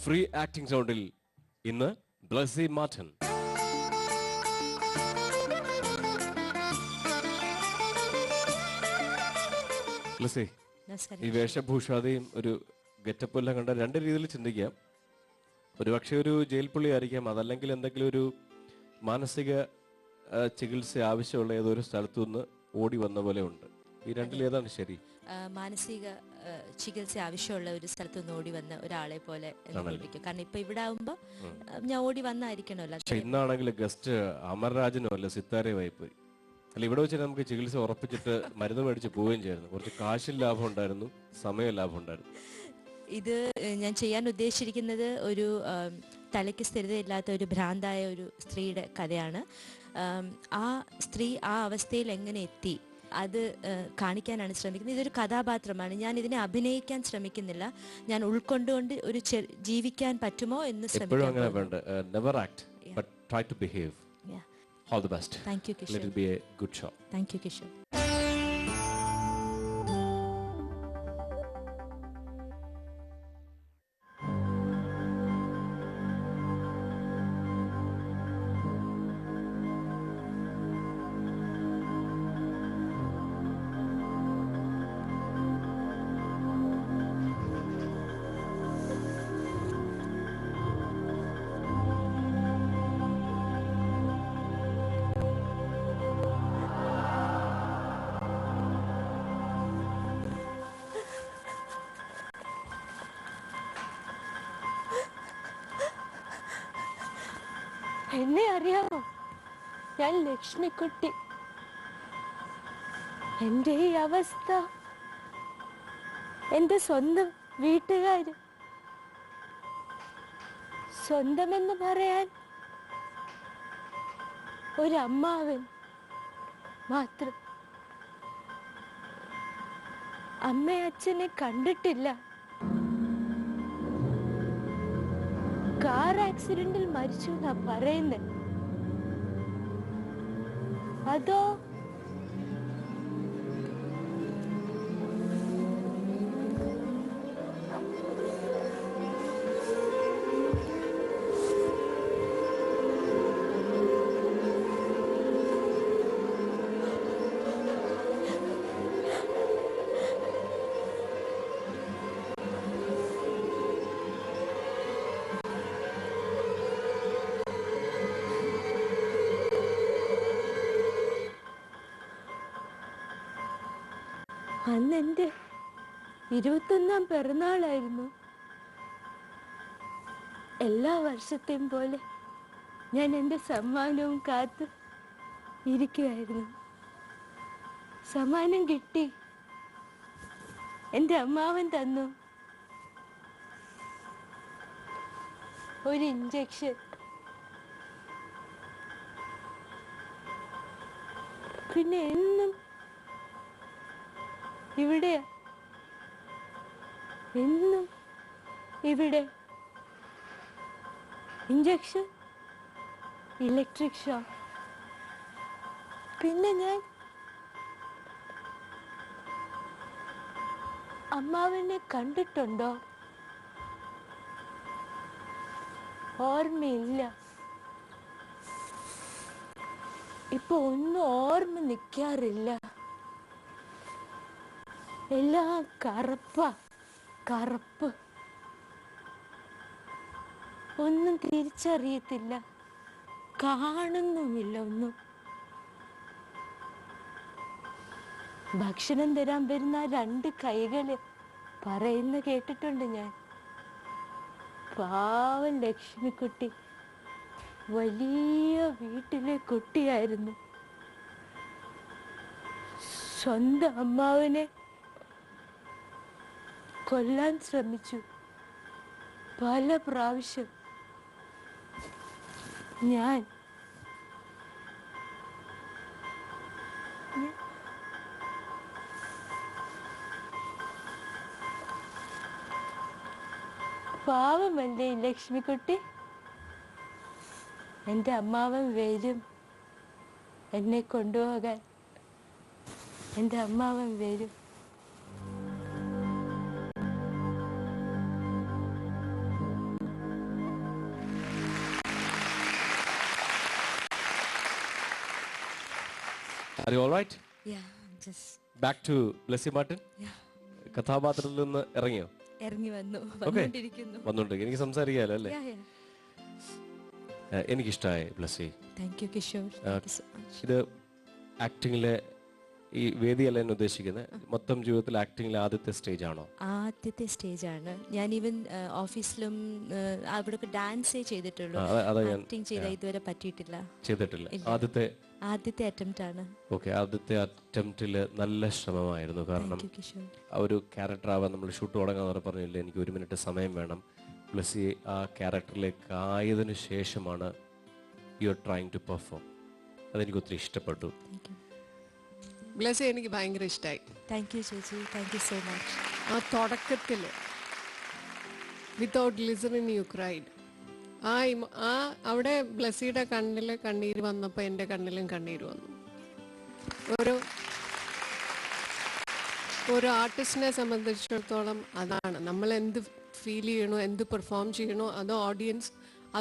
Free acting സൗണ്ടിൽ ഇന്ന് Blessy Martin. Blessy, ഈ വേഷഭൂഷാദിയും ഒരു ഗെറ്റപ്പ് എല്ലാം കണ്ട രണ്ട് രീതിയിൽ ചിന്തിക്കാം. ഒരുപക്ഷെ ഒരു ജയിൽ പുള്ളി ആയിരിക്കാം, അതല്ലെങ്കിൽ എന്തെങ്കിലും ഒരു മാനസിക ചികിത്സ ആവശ്യമുള്ള ഏതൊരു സ്ഥലത്തു നിന്ന് ഓടി വന്ന പോലെ ഉണ്ട്. ഈ രണ്ടിൽ ഏതാണ് ശരി? മാനസിക ചികിത്സ ആവശ്യമുള്ള ഒരു സ്ഥലത്ത് നിന്ന് ഓടി വന്ന ഒരാളെ പോലെ കാരണം ഇപ്പൊ ഇവിടെ ആവുമ്പോ ഞാൻ ഓടി വന്നായിരിക്കണമല്ലോ. പക്ഷെ ഇന്നാണെങ്കിൽ ഗസ്റ്റ് അമർരാജനോ അല്ല സിത്താരയുമായി പോയി. അല്ല, ഇവിടെ വെച്ച് നമുക്ക് ചികിത്സ ഉറപ്പിച്ചിട്ട് മരുന്ന് മേടിച്ച് പോവുകയും ചെയ്യായിരുന്നു. കുറച്ച് കാശിൽ ലാഭം ഉണ്ടായിരുന്നു, സമയ ലാഭം ഉണ്ടായിരുന്നു. ഇത് ഞാൻ ചെയ്യാൻ ഉദ്ദേശിച്ചിരിക്കുന്നത് ഒരു തലയ്ക്ക് സ്ഥിരതയില്ലാത്ത ഒരു ഭ്രാന്തായ ഒരു സ്ത്രീയുടെ കഥയാണ്. ആ സ്ത്രീ ആ അവസ്ഥയിൽ എങ്ങനെ എത്തി അത് കാണിക്കാനാണ് ശ്രമിക്കുന്നത്. ഇതൊരു കഥാപാത്രമാണ്. ഞാൻ ഇതിനെ അഭിനയിക്കാൻ ശ്രമിക്കുന്നില്ല. ഞാൻ ഉൾക്കൊണ്ടുകൊണ്ട് ഒരു ജീവിക്കാൻ പറ്റുമോ എന്ന് ശ്രമിക്കുന്നു. All the best. Thank you, Kishore. Let it be a good show. Thank you, Kishore. എന്നെ അറിയാമോ? ഞാൻ ലക്ഷ്മിക്കുട്ടി. എൻ്റെ ഈ അവസ്ഥ എൻ്റെ സ്വന്തം വീട്ടുകാര്, സ്വന്തമെന്ന് പറയാൻ ഒരമ്മാവൻ മാത്രം. അമ്മയച്ഛനെ കണ്ടിട്ടില്ല. കാർ ആക്സിഡന്റിൽ മരിച്ചു എന്നാ പറയുന്നത്. അതോ അന്ന് എൻ്റെ 21ാം പിറന്നാളായിരുന്നു. എല്ലാ വർഷത്തെയും പോലെ ഞാൻ എൻ്റെ സമ്മാനവും കാത്ത് ഇരിക്കുമായിരുന്നു. സമ്മാനം കിട്ടി. എൻ്റെ അമ്മാവൻ തന്നു ഒരു ഇഞ്ചക്ഷൻ. പിന്നെ എന്നും ഇവിടെ, എന്നും ഇവിടെ ഇഞ്ചക്ഷൻ, ഇലക്ട്രിക് ഷോക്ക്. പിന്നെ ഞാൻ അമ്മാവനെ കണ്ടിട്ടുണ്ടോ? ഓർമ്മയില്ല. ഇപ്പൊ ഒന്നും ഓർമ്മ നിൽക്കാറില്ല. എല്ലാം കറുപ്പ്. ഒന്നും തിരിച്ചറിയത്തില്ല, കാണുന്നുമില്ല ഒന്നും. ഭക്ഷണം തരാൻ വരുന്ന 2 കൈകള് പറയുന്ന കേട്ടിട്ടുണ്ട് ഞാൻ. പാവം ലക്ഷ്മിക്കുട്ടി വലിയ വീട്ടിലെ കുട്ടിയായിരുന്നു. സ്വന്തം അമ്മാവനെ കൊല്ലാൻ ശ്രമിച്ചു പല പ്രാവശ്യം. ഞാൻ പാവമല്ലേ ലക്ഷ്മിക്കുട്ടി? എൻ്റെ അമ്മാവൻ വരും എന്നെ കൊണ്ടുപോകാൻ. എൻ്റെ അമ്മാവൻ വരും. Are you all right? Yeah, just Back to Blessy Martin. കഥാപാത്രത്തിൽ നിന്ന് ഇറങ്ങിയോ? ഇറങ്ങി വന്നു, Okay. വന്നുകൊണ്ടിരിക്കുന്നു. എനിക്ക് സംസാരിക്കാലോ അല്ലേ? Yeah, yeah. എനിക്കിഷ്ടമായി Blessy. Thank you, Kishore. Thank you so much. ഇത് ആക്ടിങ്ങിലെ ഈ വേദിയല്ല എന്ന് ഉദ്ദേശിക്കുന്നത്, മൊത്തം ജീവിതത്തിൽ ആക്ടിങ്ങിലെ ആദ്യത്തെ സ്റ്റേജ് ആണോ? ആദ്യത്തെ സ്റ്റേജാണ്. ഞാൻ ഈവൻ ഓഫീസിലും അവിടെ ഡാൻസേ ചെയ്തിട്ടുള്ളൂ. ആക്ടിങ് ചെയ്ത ഇതുവരെ പറ്റിയിട്ടില്ല, ചെയ്തിട്ടില്ല. ആദ്യത്തെ അറ്റംപ്റ്റ് ആണ്. ഓക്കെ, ആദ്യത്തെ അറ്റംപ്റ്റില് നല്ല ശ്രമമായിരുന്നു. കാരണം ആ ഒരു ക്യാരക്ടർ ആവാൻ നമ്മൾ ഷൂട്ട് തുടങ്ങാൻ പറഞ്ഞില്ല, എനിക്ക് 1 മിനിറ്റ് സമയം വേണം. ബ്ലെസ്സി ആ ക്യാരക്ടറിലേക്ക് ആയതിനു ശേഷമാണ് you are trying to perform. അതെനിക്ക് ഒത്തിരി ഇഷ്ടപ്പെട്ടു. ബ്ലെസ്സി എനിക്ക് ഭയങ്കര ഇഷ്ടമായി. താങ്ക് യു ചേച്ചി, താങ്ക് യു സോ മച്ച്. ആ തുടക്കത്തിൽ വിത്തൗട്ട് ലിസണിങ് യു ക്രൈഡ്. ആ അവിടെ ബ്ലെസ്സിയുടെ കണ്ണിൽ കണ്ണീര് വന്നപ്പോൾ എൻ്റെ കണ്ണിലും കണ്ണീര് വന്നു. ഒരു ആർട്ടിസ്റ്റിനെ സംബന്ധിച്ചിടത്തോളം അതാണ്, നമ്മൾ എന്ത് ഫീൽ ചെയ്യണോ, എന്ത് പെർഫോം ചെയ്യണോ, അത് ഓഡിയൻസ്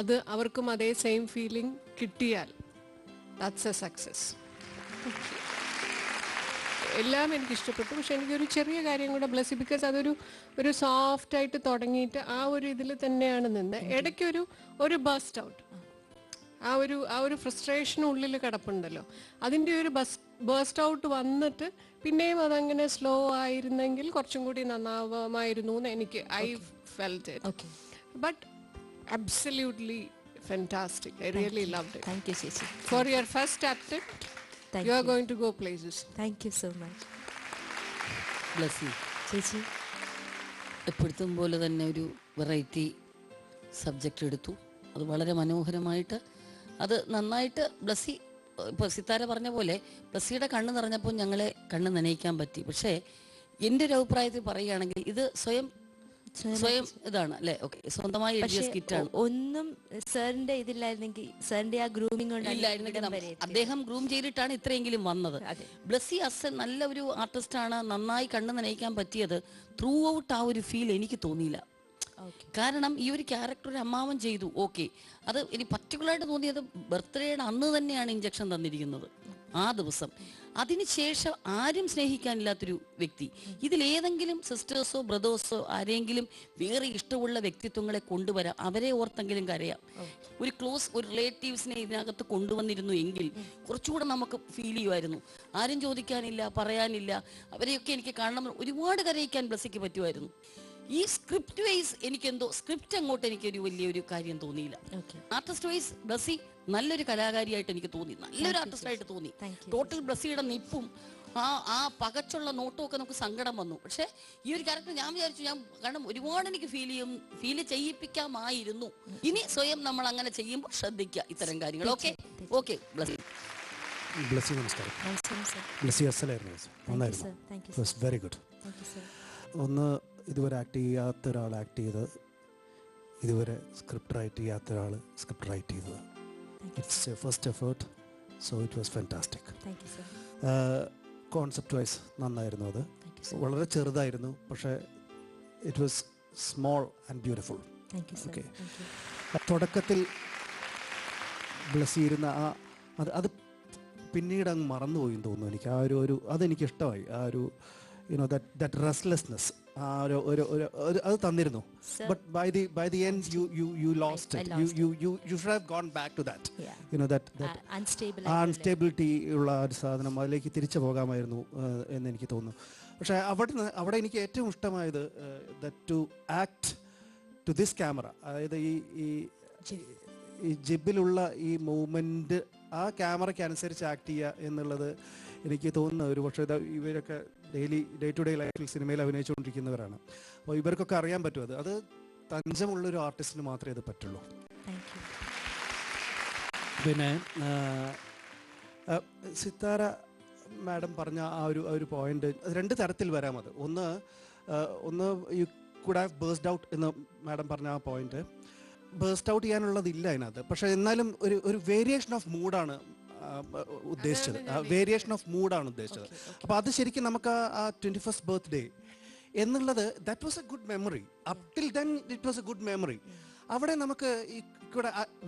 അത് അവർക്കും അതേ സെയിം ഫീലിംഗ് കിട്ടിയാൽ ദാറ്റ്സ് എ സക്സസ്. എല്ലാം എനിക്ക് ഇഷ്ടപ്പെട്ടു. പക്ഷെ എനിക്കൊരു ചെറിയ കാര്യം കൂടെ ബ്ലെസ്സി, ബിക്കോസ് അതൊരു സോഫ്റ്റായിട്ട് തുടങ്ങിയിട്ട് ആ ഒരു ഇതിൽ തന്നെയാണ് നിന്ന്. ഇടയ്ക്കൊരു ബസ്റ്റ് ഔട്ട്, ആ ഒരു ഫ്രസ്ട്രേഷൻ ഉള്ളിൽ കിടപ്പുണ്ടല്ലോ, അതിൻ്റെ ഒരു ബസ്റ്റ് ഔട്ട് വന്നിട്ട് പിന്നെയും അതങ്ങനെ സ്ലോ ആയിരുന്നെങ്കിൽ കുറച്ചും കൂടി നന്നാവുമായിരുന്നു എന്ന് എനിക്ക് I felt it. But absolutely fantastic. I really loved it. Thank you ചേച്ചി. For your first attempt you are going to go places. Thank you so much. Blessy ചേച്ചി എപ്പോഴത്തും പോലെ തന്നെ ഒരു വെറൈറ്റി സബ്ജക്റ്റ് എടുത്തു. അത് വളരെ മനോഹരമായിട്ട്, അത് നന്നായിട്ട് ബ്ലെസ്സി, ഇപ്പോൾ സിത്താര പറഞ്ഞ പോലെ ബ്ലെസ്സിയുടെ കണ്ണ് നിറഞ്ഞപ്പോൾ ഞങ്ങളെ കണ്ണ് നനയിക്കാൻ പറ്റി. പക്ഷേ എൻ്റെ ഒരു അഭിപ്രായത്തിൽ പറയുകയാണെങ്കിൽ ഇത് സ്വയം ഇതാണ് അല്ലേ? ഓക്കെ, സ്വന്തമായി എഴുതിയ സ്കിറ്റാണ്. ഒന്നും സാറിന്റെ ഇതില്ലായിരുന്നെങ്കിൽ, സാറിന്റെ ആ ഗ്രൂമിംഗ് അദ്ദേഹം ഗ്രൂം ചെയ്തിട്ടാണ് ഇത്രയെങ്കിലും വന്നത്. ബ്ലെസ്സി അസ് നല്ല ഒരു ആർട്ടിസ്റ്റാണ്. നന്നായി കണ്ണ് നനയിക്കാൻ പറ്റിയത് ത്രൂ ഔട്ട് ആ ഒരു ഫീൽ എനിക്ക് തോന്നിയില്ല. കാരണം ഈ ഒരു ക്യാരക്ടർ ഒരു അമ്മാവൻ ചെയ്തു, ഓക്കെ. അത് ഇനി പർട്ടിക്കുലറായിട്ട് തോന്നിയത് ബർത്ത്ഡേയുടെ അന്ന് തന്നെയാണ് ഇഞ്ചക്ഷൻ തന്നിരിക്കുന്നത്, ആ ദിവസം. അതിനുശേഷം ആരും സ്നേഹിക്കാനില്ലാത്തൊരു വ്യക്തി. ഇതിലേതെങ്കിലും സിസ്റ്റേഴ്സോ ബ്രദേഴ്സോ ആരെങ്കിലും വേറെ ഇഷ്ടമുള്ള വ്യക്തിത്വങ്ങളെ കൊണ്ടുവരാം, അവരെ ഓർത്തെങ്കിലും കരയാം. ഒരു ക്ലോസ് ഒരു റിലേറ്റീവ്സിനെ ഇതിനകത്ത് കൊണ്ടുവന്നിരുന്നു എങ്കിൽ കുറച്ചുകൂടെ നമുക്ക് ഫീൽ ചെയ്യുമായിരുന്നു. ആരും ചോദിക്കാനില്ല, പറയാനില്ല, അവരെയൊക്കെ എനിക്ക് കാണണം, ഒരുപാട് കരയിക്കാൻ ബ്ലെസ്സിക്ക് പറ്റുമായിരുന്നു. ഈ സ്ക്രിപ്റ്റ് വൈസ് എനിക്കെന്തോ സ്ക്രിപ്റ്റ് അങ്ങോട്ട് എനിക്കൊരു വലിയൊരു കാര്യം തോന്നിയില്ല. ആർട്ടിസ്റ്റ് വൈസ് ബ്ലെസ്സി നല്ലൊരു കലാകാരിയായിട്ട് എനിക്ക് തോന്നി, നല്ലൊരു ആർട്ടിസ്റ്റായിട്ട് തോന്നി. ടോട്ടൽ ബ്ലെസ്സിയുടെ നിപ്പും ആ പകച്ചുള്ള നോട്ടമൊക്കെ നമുക്ക് സങ്കടം വന്നു. പക്ഷെ ഈ ഒരു ക്യാരക്ടർ ഞാൻ വിചാരിച്ചു, കാരണം ഒരുപാട് എനിക്ക് ഫീൽ ചെയ്യിപ്പിക്കാമായിരുന്നു. ഇനി സ്വയം നമ്മൾ അങ്ങനെ ചെയ്യുമ്പോൾ ശ്രദ്ധിക്കുക ഇത്തരം കാര്യങ്ങൾ. Okay okay Blessy. ബ്ലെസ്സി നമസ്കാരം. ബ്ലെസ്സി അസലായിരുന്നു, നന്നായിരുന്നു, വെരി ഗുഡ്. ഒന്ന്, ഇതുവരെ ആക്ട് ചെയ്യാത്ത ഒരാൾ ആക്ട് ചെയ്ത്, ഇതുവരെ സ്ക്രിപ്റ്റ് റൈറ്റ് ചെയ്യാത്ത ഒരാൾ സ്ക്രിപ്റ്റ് റൈറ്റ് ചെയ്തത്. It's A first effort, so it was fantastic. Concept vice നന്നായിരുന്നു. അത് വളരെ ചെറുതായിരുന്നു, പക്ഷേ it was small and beautiful. Okay, തുടക്കത്തിൽ ബ്ലെസ്സി ഇരുന്ന അത് പിന്നീട് അങ്ങ് മറന്നുപോയി തോന്നുന്നു എനിക്ക്. ആ ഒരു അതെനിക്ക് ഇഷ്ടമായി. ആ ഒരു that restlessness, അത് തന്നിരുന്നു. But by the end you lost it. You should have gone back to that. That unstability ഉള്ള ഒരു സാധനം, അതിലേക്ക് തിരിച്ചു പോകാമായിരുന്നു എന്ന് എനിക്ക് തോന്നുന്നു. പക്ഷേ അവിടെ എനിക്ക് ഏറ്റവും ഇഷ്ടമായത് that to act to this camera, അതായത് ഈ ജിബിലുള്ള ഈ മൂവ്മെന്റ് ആ ക്യാമറയ്ക്ക് അനുസരിച്ച് ആക്ട് ചെയ്യുക എന്നുള്ളത് എനിക്ക് തോന്നുന്നു. ഒരു പക്ഷേ ഇവരൊക്കെ ഡേ ടു ഡേ ലൈഫിൽ സിനിമയിൽ അഭിനയിച്ചുകൊണ്ടിരിക്കുന്നവരാണ്. അപ്പോൾ ഇവർക്കൊക്കെ അറിയാൻ പറ്റും അത് തഞ്ചമുള്ളൊരു ആർട്ടിസ്റ്റിന് മാത്രമേ അത് പറ്റുള്ളൂ. പിന്നെ സിത്താര മാഡം പറഞ്ഞ ആ ഒരു പോയിന്റ്, രണ്ട് തരത്തിൽ വരാം. അത് ഒന്ന് യു കുഡ് ഹാവ് ബേഴ്സ്ഡ് ഔട്ട് എന്ന് മാഡം പറഞ്ഞ ആ പോയിന്റ്, ബേഴ്സ്റ്റ് ഔട്ട് ചെയ്യാനുള്ളതില്ല അതിനകത്ത്. പക്ഷെ എന്നാലും ഒരു വേരിയേഷൻ ഓഫ് മൂഡാണ് ഉദ്ദേശിച്ചത്. വേരിയേഷൻ ഓഫ് മൂഡാണ് ഉദ്ദേശിച്ചത്. അപ്പോൾ അത് ശരിക്കും നമുക്ക് ആ 21st ബർത്ത്ഡേ എന്നുള്ളത് that was A good memory. Up till then it was A good memory. അവിടെ നമുക്ക്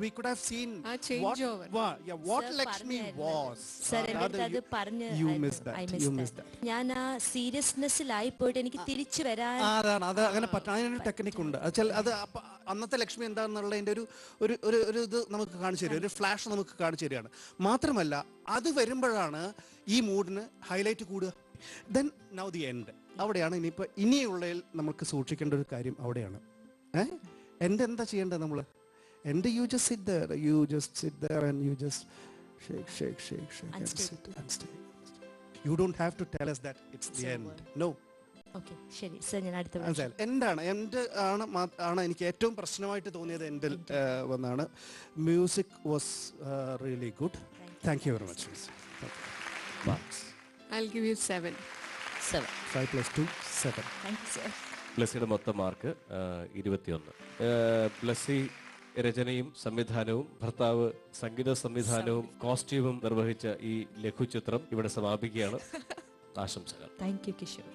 we could have seen ആ change over. what Lakshmi was. Sir എൻ്റെ അടുത്ത് അത് പറഞ്ഞ് You missed that. I You missed missed that. ഞാൻ ആ സീരിയസ്നെസ്സിലായി പോയിട്ട് എനിക്ക് തിരിച്ചു വരാൻ അതാണ് അത് അങ്ങനെ അതിനൊരു ടെക്നിക് ഉണ്ട് അത് അന്നത്തെ ലക്ഷ്മി എന്താണെന്നുള്ളതിന്റെ ഒരു ഇത് നമുക്ക് കാണിച്ചു തരും, ഒരു ഫ്ലാഷ് നമുക്ക് കാണിച്ചു തരികയാണ്. മാത്രമല്ല അത് വരുമ്പോഴാണ് ഈ മൂഡിന് ഹൈലൈറ്റ് കൂടുക. Then now the end. അവിടെയാണ് ഇനിയുള്ളതിൽ നമുക്ക് സൂക്ഷിക്കേണ്ട ഒരു കാര്യം അവിടെയാണ്. എൻ്റെ എന്താ ചെയ്യേണ്ടത് നമ്മൾ? എൻ്റെ you just sit there and you just shake and sit and stay. You don't have to tell us that it's the end. No. Okay ശരി സർ, ഞാൻ അടുത്ത മനസ്സിലായി. എൻ്റെ ആണ് എനിക്ക് ഏറ്റവും പ്രശ്നമായിട്ട് തോന്നിയത് എൻ്റെ വന്നാണ്. Music was really good. Thank you very much. I'll give you 7. 5 + 2 7. Thank you sir. ബ്ലസ്സിയുടെ മൊത്തം മാർക്ക് 21. ബ്ലസ്സി രചനയും സംവിധാനവും ഭർത്താവ് സംഗീത സംവിധാനവും കോസ്റ്റ്യൂമും നിർവഹിച്ച ഈ ലഘുചിത്രം ഇവിടെ സമാപിക്കുകയാണ്. ആശംസകൾ. Thank you Kishore.